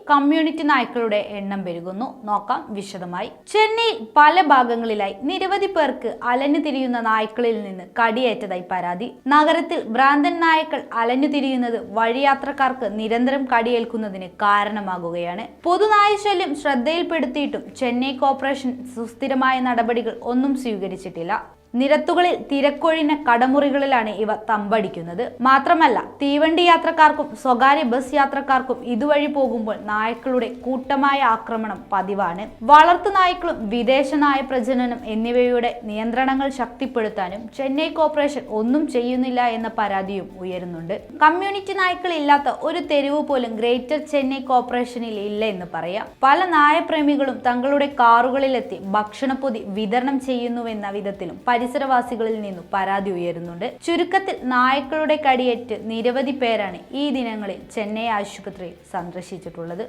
Community നായ്ക്കളുടെ എണ്ണം പെരുകുന്നു. നോക്കാം വിശദമായി. ചെന്നൈയിൽ പല ഭാഗങ്ങളിലായി നിരവധി പേർക്ക് അലഞ്ഞു തിരിയുന്ന നായ്ക്കളിൽ നിന്ന് കടിയേറ്റതായി പരാതി. നഗരത്തിൽ ഭ്രാന്തൻ നായ്ക്കൾ അലഞ്ഞു തിരിയുന്നത് വഴിയാത്രക്കാർക്ക് നിരന്തരം കടിയേൽക്കുന്നതിന് കാരണമാകുകയാണ്. പൊതുനായ ശല്യം ശ്രദ്ധയിൽപ്പെടുത്തിയിട്ടും ചെന്നൈ കോർപ്പറേഷൻ സുസ്ഥിരമായ നടപടികൾ ഒന്നും സ്വീകരിച്ചിട്ടില്ല. നിരത്തുകളിൽ തിരക്കൊഴിഞ്ഞ കടമുറികളിലാണ് ഇവ തമ്പടിക്കുന്നത്. മാത്രമല്ല, തീവണ്ടി യാത്രക്കാർക്കും സ്വകാര്യ ബസ് യാത്രക്കാർക്കും ഇതുവഴി പോകുമ്പോൾ നായ്ക്കളുടെ കൂട്ടമായ ആക്രമണം പതിവാണ്. വളർത്തു നായ്ക്കളും വിദേശ നായ പ്രജനനം എന്നിവയുടെ നിയന്ത്രണങ്ങൾ ശക്തിപ്പെടുത്താനും ചെന്നൈ കോർപ്പറേഷൻ ഒന്നും ചെയ്യുന്നില്ല എന്ന പരാതിയും ഉയരുന്നുണ്ട്. കമ്മ്യൂണിറ്റി നായ്ക്കൾ ഇല്ലാത്ത ഒരു തെരുവ് പോലും ഗ്രേറ്റർ ചെന്നൈ കോർപ്പറേഷനിൽ ഇല്ല എന്ന് പറയാം. പല നായപ്രേമികളും തങ്ങളുടെ കാറുകളിലെത്തി ഭക്ഷണപ്പൊതി വിതരണം ചെയ്യുന്നുവെന്ന വിധത്തിലും പരിസരവാസികളിൽ നിന്നും പരാതി ഉയരുന്നുണ്ട്. ചുരുക്കത്തിൽ നായ്ക്കളുടെ കടിയേറ്റ് നിരവധി പേരാണ് ഈ ദിനങ്ങളിൽ ചെന്നൈ ആശുപത്രിയിൽ സന്ദർശിച്ചിട്ടുള്ളത്.